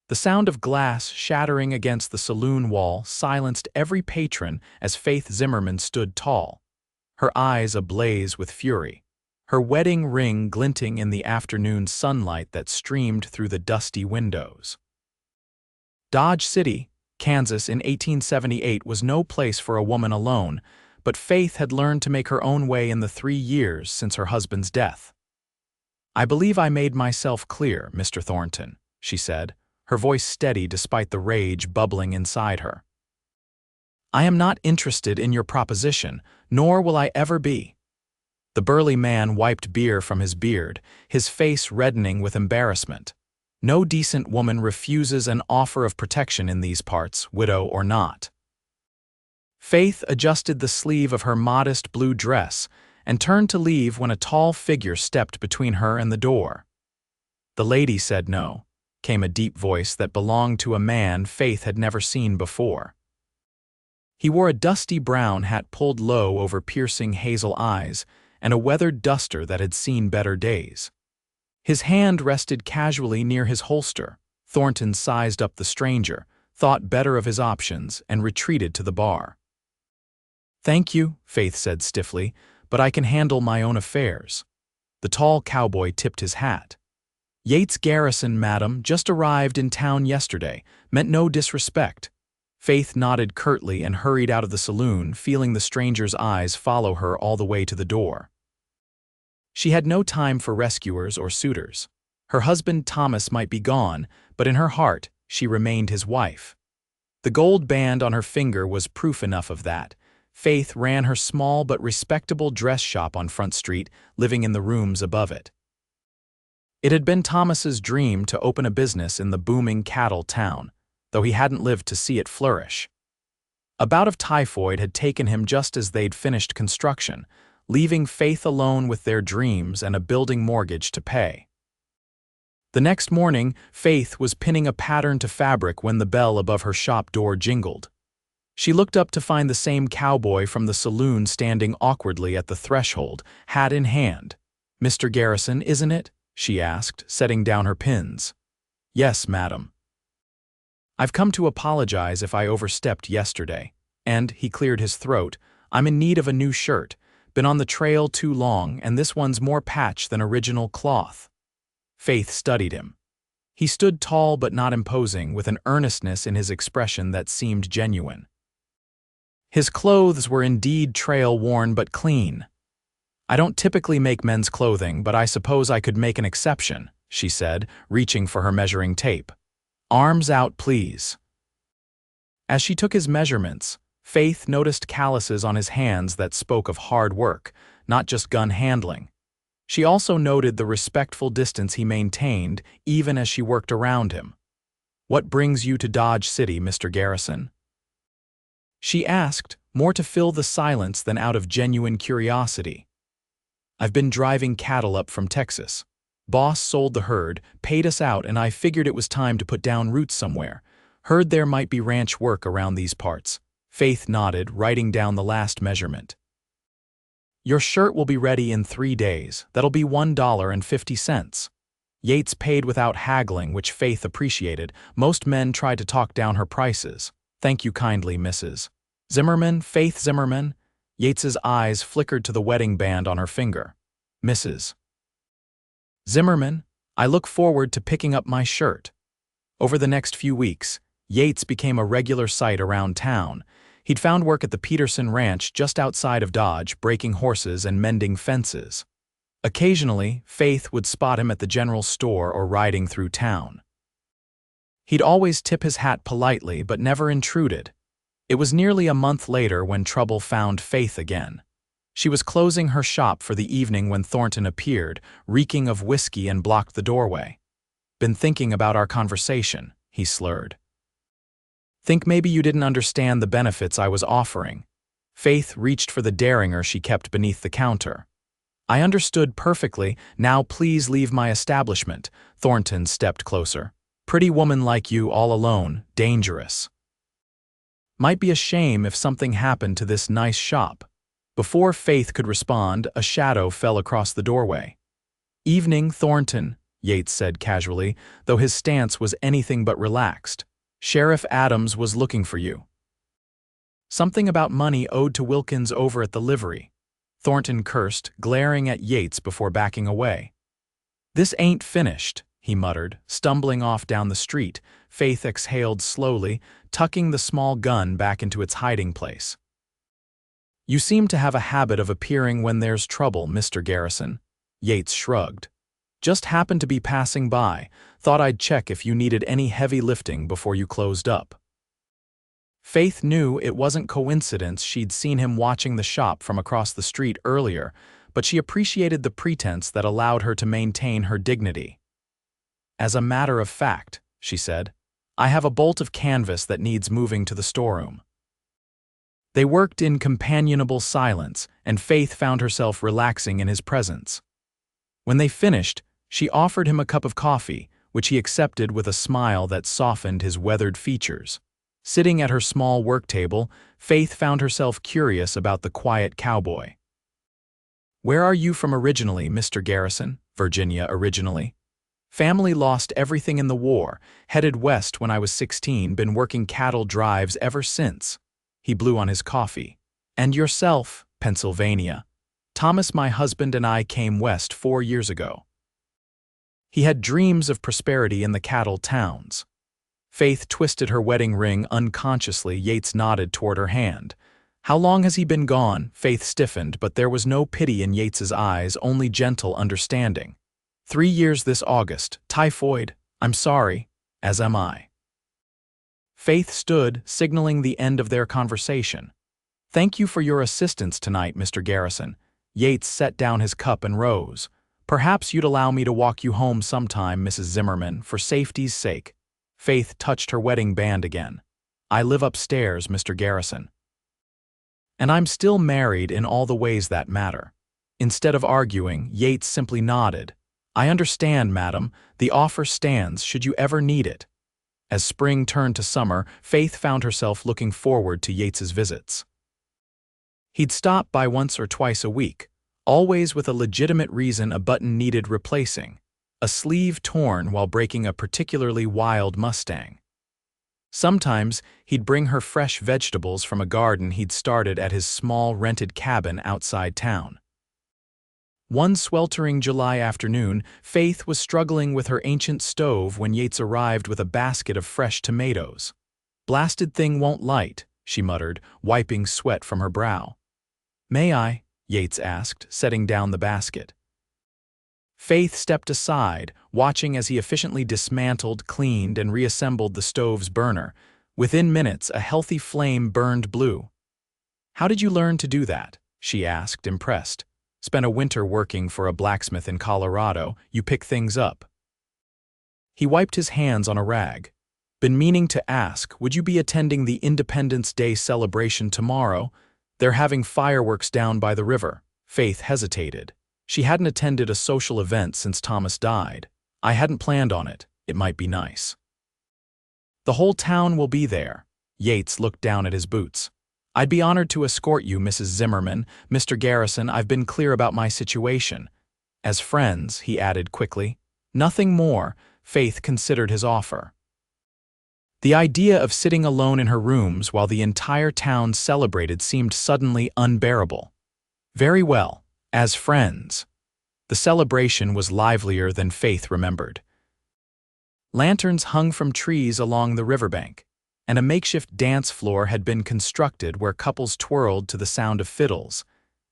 The sound of glass shattering against the saloon wall silenced every patron as Faith Zimmerman stood tall, her eyes ablaze with fury, her wedding ring glinting in the afternoon sunlight that streamed through the dusty windows. Dodge City, Kansas in 1878 was no place for a woman alone, but Faith had learned to make her own way in the 3 years since her husband's death. "I believe I made myself clear, Mr. Thornton," she said, her voice steady despite the rage bubbling inside her. "I am not interested in your proposition, nor will I ever be." The burly man wiped beer from his beard, his face reddening with embarrassment. No decent woman refuses an offer of protection in these parts, widow or not. Faith adjusted the sleeve of her modest blue dress and turned to leave when a tall figure stepped between her and the door. "The lady said no," came a deep voice that belonged to a man Faith had never seen before. He wore a dusty brown hat pulled low over piercing hazel eyes and a weathered duster that had seen better days. His hand rested casually near his holster. Thornton sized up the stranger, thought better of his options, and retreated to the bar. "Thank you," Faith said stiffly, "but I can handle my own affairs." The tall cowboy tipped his hat. "Yates Garrison, madam, just arrived in town yesterday. Meant no disrespect." Faith nodded curtly and hurried out of the saloon, feeling the stranger's eyes follow her all the way to the door. She had no time for rescuers or suitors. Her husband Thomas might be gone, but in her heart she remained his wife. The gold band on her finger was proof enough of that. Faith ran her small but respectable dress shop on Front Street, living in the rooms above it. It had been Thomas's dream to open a business in the booming cattle town, though he hadn't lived to see it flourish. A bout of typhoid had taken him just as they'd finished construction, leaving Faith alone with their dreams and a building mortgage to pay. The next morning, Faith was pinning a pattern to fabric when the bell above her shop door jingled. She looked up to find the same cowboy from the saloon standing awkwardly at the threshold, hat in hand. "Mr. Garrison, isn't it?" she asked, setting down her pins. "Yes, madam." "I've come to apologize if I overstepped yesterday." And, he cleared his throat, "I'm in need of a new shirt. Been on the trail too long, and this one's more patch than original cloth." Faith studied him. He stood tall but not imposing, with an earnestness in his expression that seemed genuine. His clothes were indeed trail-worn but clean. "I don't typically make men's clothing, but I suppose I could make an exception," she said, reaching for her measuring tape. "Arms out, please." As she took his measurements, Faith noticed calluses on his hands that spoke of hard work, not just gun handling. She also noted the respectful distance he maintained, even as she worked around him. "What brings you to Dodge City, Mr. Garrison?" she asked, more to fill the silence than out of genuine curiosity. "I've been driving cattle up from Texas. Boss sold the herd, paid us out, and I figured it was time to put down roots somewhere. Heard there might be ranch work around these parts." Faith nodded, writing down the last measurement. "Your shirt will be ready in 3 days. That'll be $1.50. Yates paid without haggling, which Faith appreciated. Most men tried to talk down her prices. "Thank you kindly, Mrs. Zimmerman, Faith Zimmerman." Yates's eyes flickered to the wedding band on her finger. "Mrs. Zimmerman, I look forward to picking up my shirt." Over the next few weeks, Yates became a regular sight around town. He'd found work at the Peterson Ranch just outside of Dodge, breaking horses and mending fences. Occasionally, Faith would spot him at the general store or riding through town. He'd always tip his hat politely but never intruded. It was nearly a month later when trouble found Faith again. She was closing her shop for the evening when Thornton appeared, reeking of whiskey, and blocked the doorway. "Been thinking about our conversation," he slurred. "Think maybe you didn't understand the benefits I was offering." Faith reached for the derringer she kept beneath the counter. "I understood perfectly. Now please leave my establishment." Thornton stepped closer. "Pretty woman like you all alone, dangerous. Might be a shame if something happened to this nice shop." Before Faith could respond, a shadow fell across the doorway. "Evening, Thornton." Yates said casually, though his stance was anything but relaxed. "Sheriff Adams was looking for you." "Something about money owed to Wilkins over at the livery," Thornton cursed, glaring at Yates before backing away. "This ain't finished," he muttered, stumbling off down the street. Faith exhaled slowly, tucking the small gun back into its hiding place. "You seem to have a habit of appearing when there's trouble, Mr. Garrison." Yates shrugged. "Just happened to be passing by. Thought I'd check if you needed any heavy lifting before you closed up." Faith knew it wasn't coincidence she'd seen him watching the shop from across the street earlier, but she appreciated the pretense that allowed her to maintain her dignity. "As a matter of fact," she said, "I have a bolt of canvas that needs moving to the storeroom." They worked in companionable silence, and Faith found herself relaxing in his presence. When they finished, she offered him a cup of coffee, which he accepted with a smile that softened his weathered features. Sitting at her small work table, Faith found herself curious about the quiet cowboy. "Where are you from originally, Mr. Garrison?" "Virginia originally. Family lost everything in the war, headed west when I was 16, been working cattle drives ever since." He blew on his coffee. "And yourself?" "Pennsylvania. Thomas, my husband, and I came west 4 years ago." He had dreams of prosperity in the cattle towns. Faith twisted her wedding ring unconsciously. Yates nodded toward her hand. "How long has he been gone?" Faith stiffened, but there was no pity in Yates's eyes, only gentle understanding. 3 years this August. Typhoid. I'm sorry. As am I." Faith stood, signaling the end of their conversation. "Thank you for your assistance tonight, Mr. Garrison." Yates set down his cup and rose. "Perhaps you'd allow me to walk you home sometime, Mrs. Zimmerman, for safety's sake." Faith touched her wedding band again. "I live upstairs, Mr. Garrison. And I'm still married in all the ways that matter." Instead of arguing, Yates simply nodded. "I understand, madam. The offer stands should you ever need it." As spring turned to summer, Faith found herself looking forward to Yates's visits. He'd stop by once or twice a week, always with a legitimate reason: a button needed replacing, a sleeve torn while breaking a particularly wild Mustang. Sometimes he'd bring her fresh vegetables from a garden he'd started at his small rented cabin outside town. One sweltering July afternoon, Faith was struggling with her ancient stove when Yates arrived with a basket of fresh tomatoes. "Blasted thing won't light," she muttered, wiping sweat from her brow. "May I?" Yates asked, setting down the basket. Faith stepped aside, watching as he efficiently dismantled, cleaned, and reassembled the stove's burner. Within minutes, a healthy flame burned blue. "How did you learn to do that?" she asked, impressed. "Spent a winter working for a blacksmith in Colorado. You pick things up." He wiped his hands on a rag. "Been meaning to ask, would you be attending the Independence Day celebration tomorrow? They're having fireworks down by the river." Faith hesitated. She hadn't attended a social event since Thomas died. "I hadn't planned on it. It might be nice." "The whole town will be there." Yates looked down at his boots. "I'd be honored to escort you, Mrs. Zimmerman. Mr. Garrison, I've been clear about my situation." "As friends," he added quickly. "Nothing more." Faith considered his offer. The idea of sitting alone in her rooms while the entire town celebrated seemed suddenly unbearable. "Very well, as friends." The celebration was livelier than Faith remembered. Lanterns hung from trees along the riverbank, and a makeshift dance floor had been constructed where couples twirled to the sound of fiddles,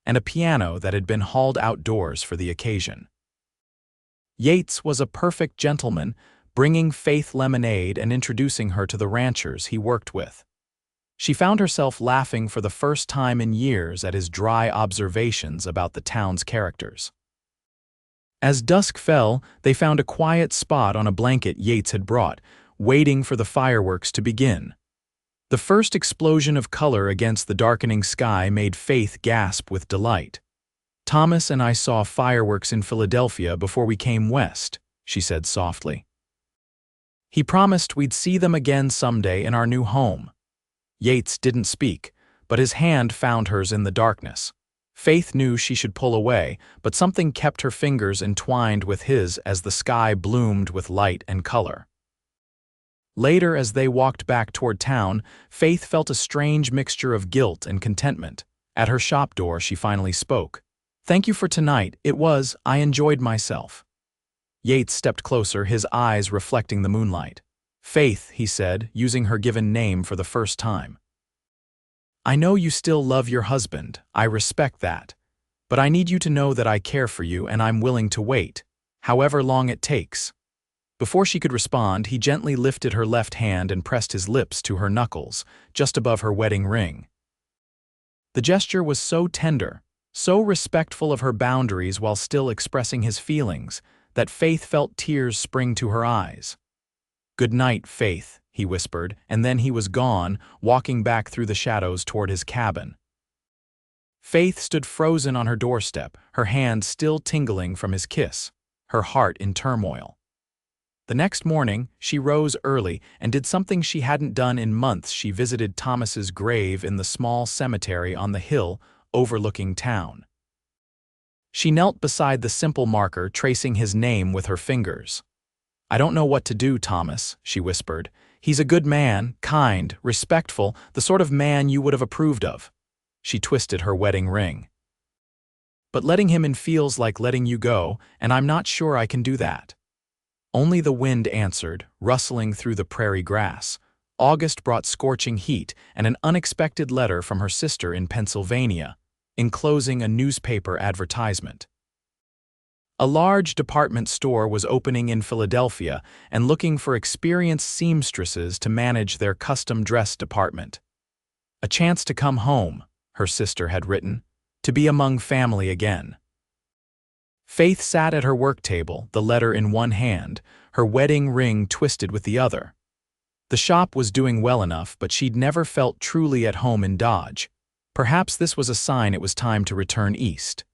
and a piano that had been hauled outdoors for the occasion. Yates was a perfect gentleman, bringing Faith lemonade and introducing her to the ranchers he worked with. She found herself laughing for the first time in years at his dry observations about the town's characters. As dusk fell, they found a quiet spot on a blanket Yates had brought, waiting for the fireworks to begin. The first explosion of color against the darkening sky made Faith gasp with delight. "Thomas and I saw fireworks in Philadelphia before we came west," she said softly. "He promised we'd see them again someday in our new home." Yates didn't speak, but his hand found hers in the darkness. Faith knew she should pull away, but something kept her fingers entwined with his as the sky bloomed with light and color. Later, as they walked back toward town, Faith felt a strange mixture of guilt and contentment. At her shop door, she finally spoke. "Thank you for tonight. I enjoyed myself." Yates stepped closer, his eyes reflecting the moonlight. "Faith," he said, using her given name for the first time. "I know you still love your husband. I respect that. But I need you to know that I care for you and I'm willing to wait, however long it takes." Before she could respond, he gently lifted her left hand and pressed his lips to her knuckles, just above her wedding ring. The gesture was so tender, so respectful of her boundaries while still expressing his feelings, that Faith felt tears spring to her eyes. "Good night, Faith," he whispered, and then he was gone, walking back through the shadows toward his cabin. Faith stood frozen on her doorstep, her hand still tingling from his kiss, her heart in turmoil. The next morning, she rose early and did something she hadn't done in months. She visited Thomas's grave in the small cemetery on the hill overlooking town. She knelt beside the simple marker, tracing his name with her fingers. "I don't know what to do, Thomas," she whispered. "He's a good man, kind, respectful, the sort of man you would have approved of." She twisted her wedding ring. "But letting him in feels like letting you go, and I'm not sure I can do that." Only the wind answered, rustling through the prairie grass. August brought scorching heat and an unexpected letter from her sister in Pennsylvania, enclosing a newspaper advertisement. A large department store was opening in Philadelphia and looking for experienced seamstresses to manage their custom dress department. "A chance to come home," her sister had written, "to be among family again." Faith sat at her work table, the letter in one hand, her wedding ring twisted with the other. The shop was doing well enough, but she'd never felt truly at home in Dodge. Perhaps this was a sign it was time to return east.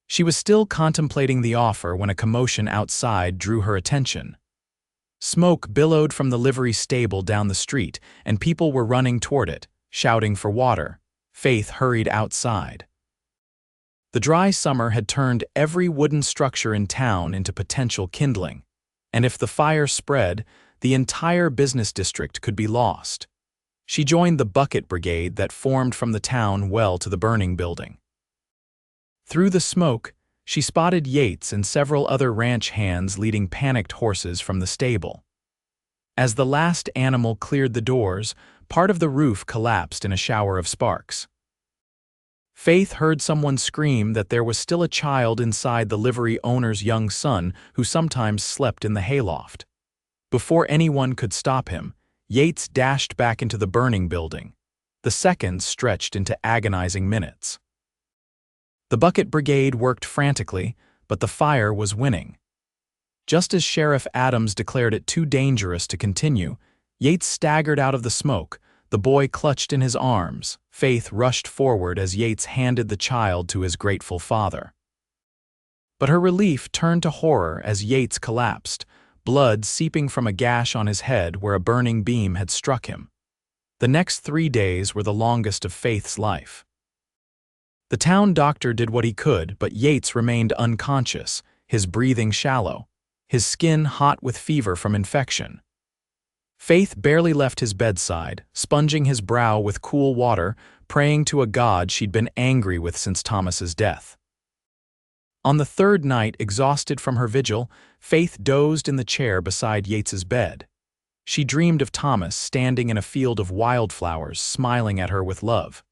She was still contemplating the offer when a commotion outside drew her attention. Smoke billowed from the livery stable down the street, and people were running toward it, shouting for water. Faith hurried outside. The dry summer had turned every wooden structure in town into potential kindling, and if the fire spread, the entire business district could be lost. She joined the bucket brigade that formed from the town well to the burning building. Through the smoke, she spotted Yates and several other ranch hands leading panicked horses from the stable. As the last animal cleared the doors, part of the roof collapsed in a shower of sparks. Faith heard someone scream that there was still a child inside the livery owner's young son who sometimes slept in the hayloft. Before anyone could stop him, Yates dashed back into the burning building. The seconds stretched into agonizing minutes. The bucket brigade worked frantically, but the fire was winning. Just as Sheriff Adams declared it too dangerous to continue, Yates staggered out of the smoke, the boy clutched in his arms. Faith rushed forward as Yates handed the child to his grateful father. But her relief turned to horror as Yates collapsed, blood seeping from a gash on his head where a burning beam had struck him. The next 3 days were the longest of Faith's life. The town doctor did what he could, but Yates remained unconscious, his breathing shallow, his skin hot with fever from infection. Faith barely left his bedside, sponging his brow with cool water, praying to a God she'd been angry with since Thomas's death. On the third night, exhausted from her vigil, Faith dozed in the chair beside Yates's bed. She dreamed of Thomas standing in a field of wildflowers, smiling at her with love.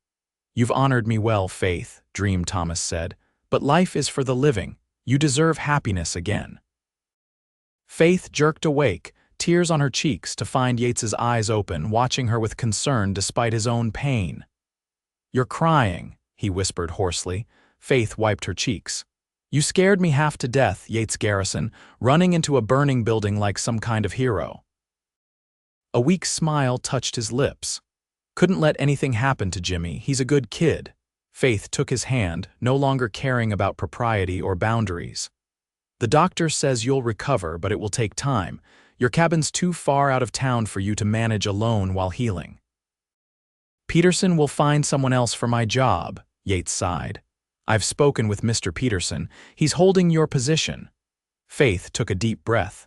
"You've honored me well, Faith," dreamed Thomas said, "but life is for the living. You deserve happiness again." Faith jerked awake, tears on her cheeks, to find Yates's eyes open, watching her with concern despite his own pain. "You're crying," he whispered hoarsely. Faith wiped her cheeks. "You scared me half to death, Yates Garrison, running into a burning building like some kind of hero." A weak smile touched his lips. "Couldn't let anything happen to Jimmy. He's a good kid." Faith took his hand, no longer caring about propriety or boundaries. "The doctor says you'll recover, but it will take time. Your cabin's too far out of town for you to manage alone while healing." "Peterson will find someone else for my job," Yates sighed. "I've spoken with Mr. Peterson. He's holding your position." Faith took a deep breath.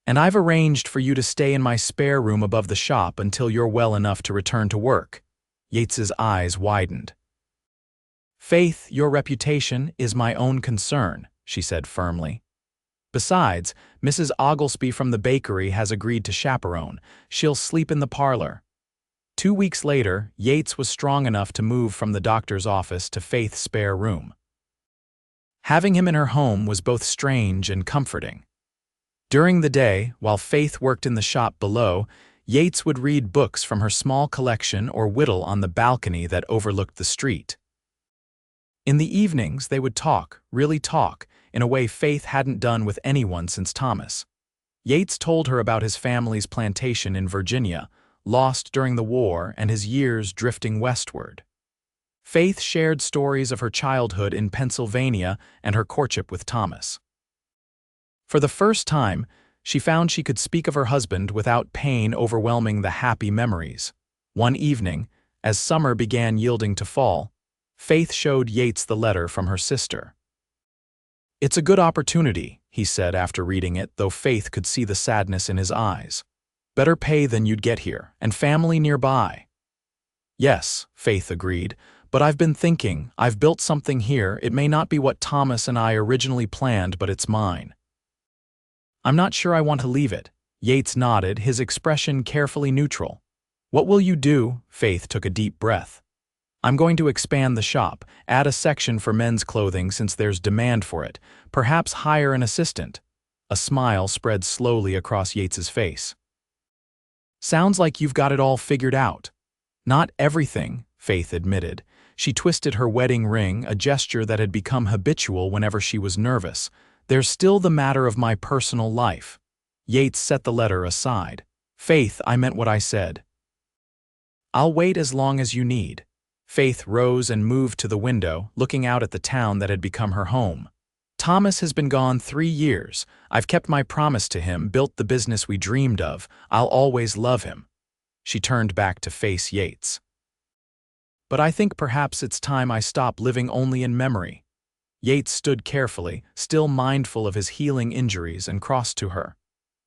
"And I've arranged for you to stay in my spare room above the shop until you're well enough to return to work." Yates's eyes widened. "Faith, your reputation is my own concern," she said firmly. "Besides, Mrs. Oglesby from the bakery has agreed to chaperone. She'll sleep in the parlor." 2 weeks later, Yates was strong enough to move from the doctor's office to Faith's spare room. Having him in her home was both strange and comforting. During the day, while Faith worked in the shop below, Yates would read books from her small collection or whittle on the balcony that overlooked the street. In the evenings, they would talk, really talk, in a way Faith hadn't done with anyone since Thomas. Yates told her about his family's plantation in Virginia, lost during the war, and his years drifting westward. Faith shared stories of her childhood in Pennsylvania and her courtship with Thomas. For the first time, she found she could speak of her husband without pain overwhelming the happy memories. One evening, as summer began yielding to fall, Faith showed Yates the letter from her sister. "It's a good opportunity," he said after reading it, though Faith could see the sadness in his eyes. "Better pay than you'd get here, and family nearby." "Yes," Faith agreed, "but I've been thinking, I've built something here. It may not be what Thomas and I originally planned, but it's mine." "I'm not sure I want to leave it." Yates nodded, his expression carefully neutral. "What will you do?" Faith took a deep breath. "I'm going to expand the shop, add a section for men's clothing since there's demand for it, perhaps hire an assistant." A smile spread slowly across Yates's face. "Sounds like you've got it all figured out." "Not everything," Faith admitted. She twisted her wedding ring, a gesture that had become habitual whenever she was nervous. "There's still the matter of my personal life." Yates set the letter aside. "Faith, I meant what I said." "I'll wait as long as you need." Faith rose and moved to the window, looking out at the town that had become her home. "Thomas has been gone 3 years. I've kept my promise to him, built the business we dreamed of. I'll always love him." She turned back to face Yates. "But I think perhaps it's time I stop living only in memory." Yates stood carefully, still mindful of his healing injuries, and crossed to her.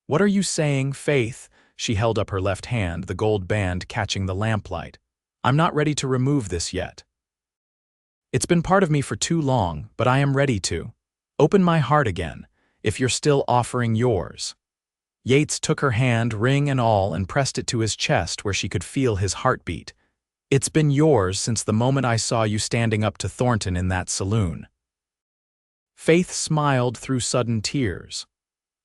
"What are you saying, Faith?" She held up her left hand, the gold band catching the lamplight. "I'm not ready to remove this yet. It's been part of me for too long, but I am ready to. Open my heart again, if you're still offering yours." Yates took her hand, ring and all, and pressed it to his chest where she could feel his heartbeat. "It's been yours since the moment I saw you standing up to Thornton in that saloon." Faith smiled through sudden tears.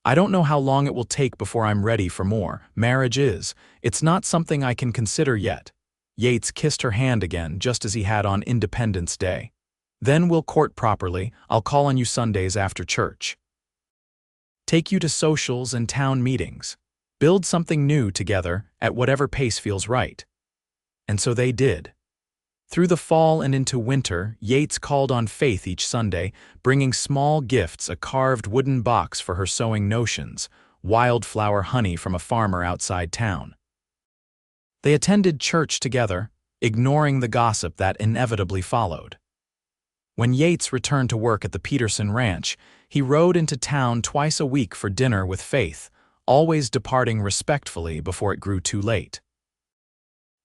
"I don't know how long it will take before I'm ready for more. Marriage is. It's not something I can consider yet." Yates kissed her hand again, just as he had on Independence Day. "Then we'll court properly. I'll call on you Sundays after church. Take you to socials and town meetings. Build something new together at whatever pace feels right." And so they did. Through the fall and into winter, Yates called on Faith each Sunday, bringing small gifts, a carved wooden box for her sewing notions, wildflower honey from a farmer outside town. They attended church together, ignoring the gossip that inevitably followed. When Yates returned to work at the Peterson ranch, he rode into town twice a week for dinner with Faith, always departing respectfully before it grew too late.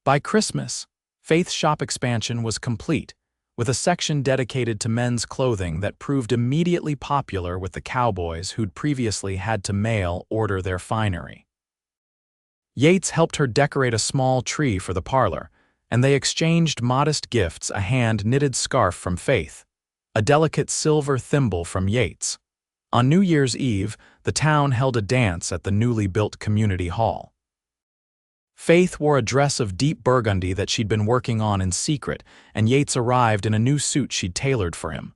By Christmas, Faith's shop expansion was complete, with a section dedicated to men's clothing that proved immediately popular with the cowboys who'd previously had to mail order their finery. Yates helped her decorate a small tree for the parlor, and they exchanged modest gifts: a hand-knitted scarf from Faith, a delicate silver thimble from Yates. On New Year's Eve, the town held a dance at the newly built community hall. Faith wore a dress of deep burgundy that she'd been working on in secret, and Yates arrived in a new suit she'd tailored for him.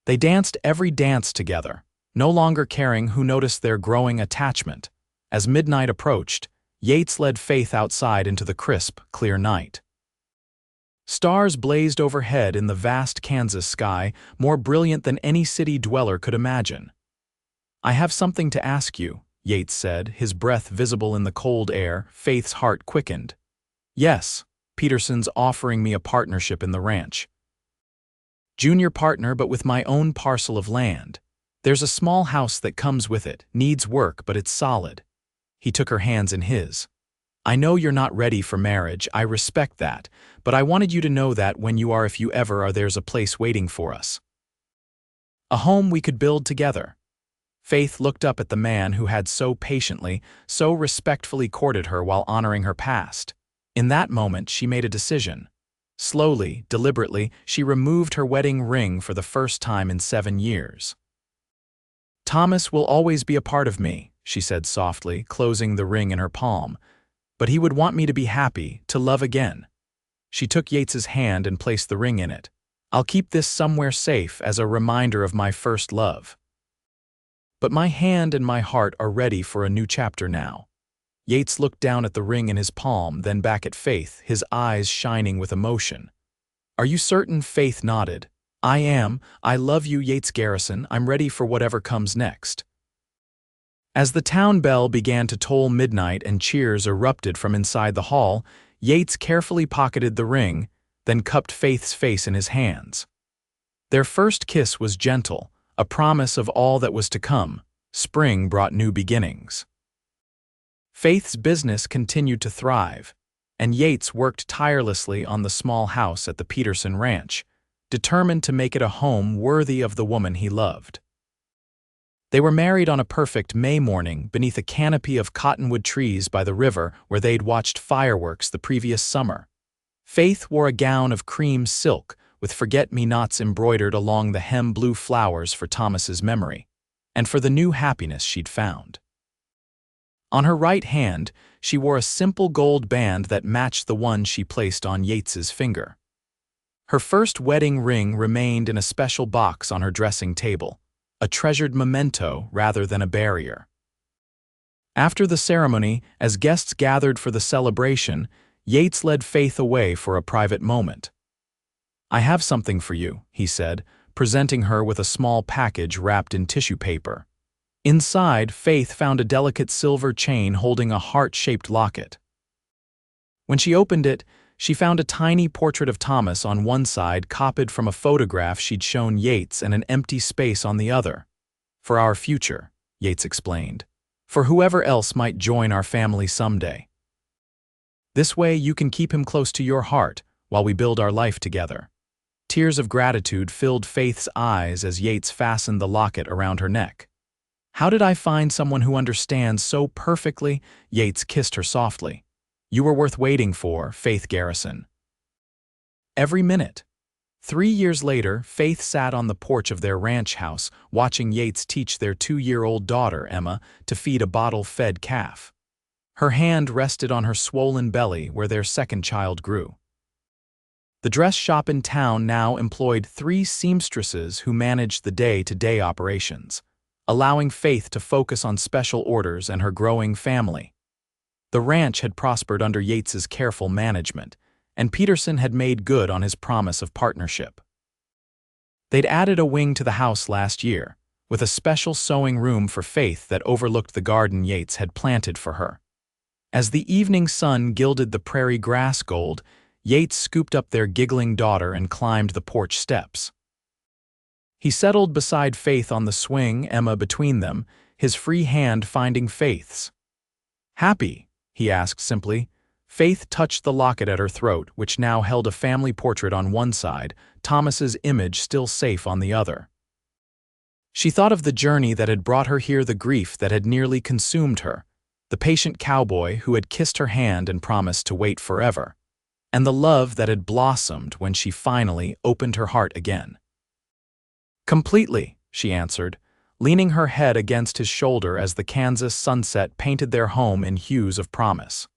They danced every dance together, no longer caring who noticed their growing attachment. As midnight approached, Yates led Faith outside into the crisp, clear night. Stars blazed overhead in the vast Kansas sky, more brilliant than any city dweller could imagine. "I have something to ask you," Yates said, his breath visible in the cold air. Faith's heart quickened. "Yes, Peterson's offering me a partnership in the ranch." Junior partner but with my own parcel of land. There's a small house that comes with it, needs work but it's solid. He took her hands in his. I know you're not ready for marriage, I respect that, but I wanted you to know that when you are, if you ever are, there's a place waiting for us. A home we could build together. Faith looked up at the man who had so patiently, so respectfully courted her while honoring her past. In that moment, she made a decision. Slowly, deliberately, she removed her wedding ring for the first time in 7 years. Thomas will always be a part of me, she said softly, closing the ring in her palm. But he would want me to be happy, to love again. She took Yates's hand and placed the ring in it. I'll keep this somewhere safe as a reminder of my first love. But my hand and my heart are ready for a new chapter now. Yates looked down at the ring in his palm, then back at Faith, his eyes shining with emotion. Are you certain? Faith nodded. I am. I love you, Yates Garrison. I'm ready for whatever comes next. As the town bell began to toll midnight and cheers erupted from inside the hall, Yates carefully pocketed the ring, then cupped Faith's face in his hands. Their first kiss was gentle, a promise of all that was to come. Spring brought new beginnings. Faith's business continued to thrive, and Yates worked tirelessly on the small house at the Peterson Ranch, determined to make it a home worthy of the woman he loved. They were married on a perfect May morning beneath a canopy of cottonwood trees by the river where they'd watched fireworks the previous summer. Faith wore a gown of cream silk with forget-me-nots embroidered along the hem, blue flowers for Thomas's memory, and for the new happiness she'd found. On her right hand, she wore a simple gold band that matched the one she placed on Yates's finger. Her first wedding ring remained in a special box on her dressing table, a treasured memento rather than a barrier. After the ceremony, as guests gathered for the celebration, Yates led Faith away for a private moment. I have something for you, he said, presenting her with a small package wrapped in tissue paper. Inside, Faith found a delicate silver chain holding a heart-shaped locket. When she opened it, she found a tiny portrait of Thomas on one side copied from a photograph she'd shown Yates and an empty space on the other. For our future, Yates explained. For whoever else might join our family someday. This way you can keep him close to your heart while we build our life together. Tears of gratitude filled Faith's eyes as Yates fastened the locket around her neck. How did I find someone who understands so perfectly? Yates kissed her softly. You were worth waiting for, Faith Garrison. Every minute. 3 years later, Faith sat on the porch of their ranch house, watching Yates teach their 2-year-old daughter, Emma, to feed a bottle-fed calf. Her hand rested on her swollen belly where their second child grew. The dress shop in town now employed 3 seamstresses who managed the day-to-day operations, allowing Faith to focus on special orders and her growing family. The ranch had prospered under Yates's careful management, and Peterson had made good on his promise of partnership. They'd added a wing to the house last year, with a special sewing room for Faith that overlooked the garden Yates had planted for her. As the evening sun gilded the prairie grass gold, Yates scooped up their giggling daughter and climbed the porch steps. He settled beside Faith on the swing, Emma between them, his free hand finding Faith's. Happy? He asked simply. Faith touched the locket at her throat, which now held a family portrait on one side, Thomas's image still safe on the other. She thought of the journey that had brought her here, the grief that had nearly consumed her, the patient cowboy who had kissed her hand and promised to wait forever, and the love that had blossomed when she finally opened her heart again. Completely, she answered, leaning her head against his shoulder as the Kansas sunset painted their home in hues of promise.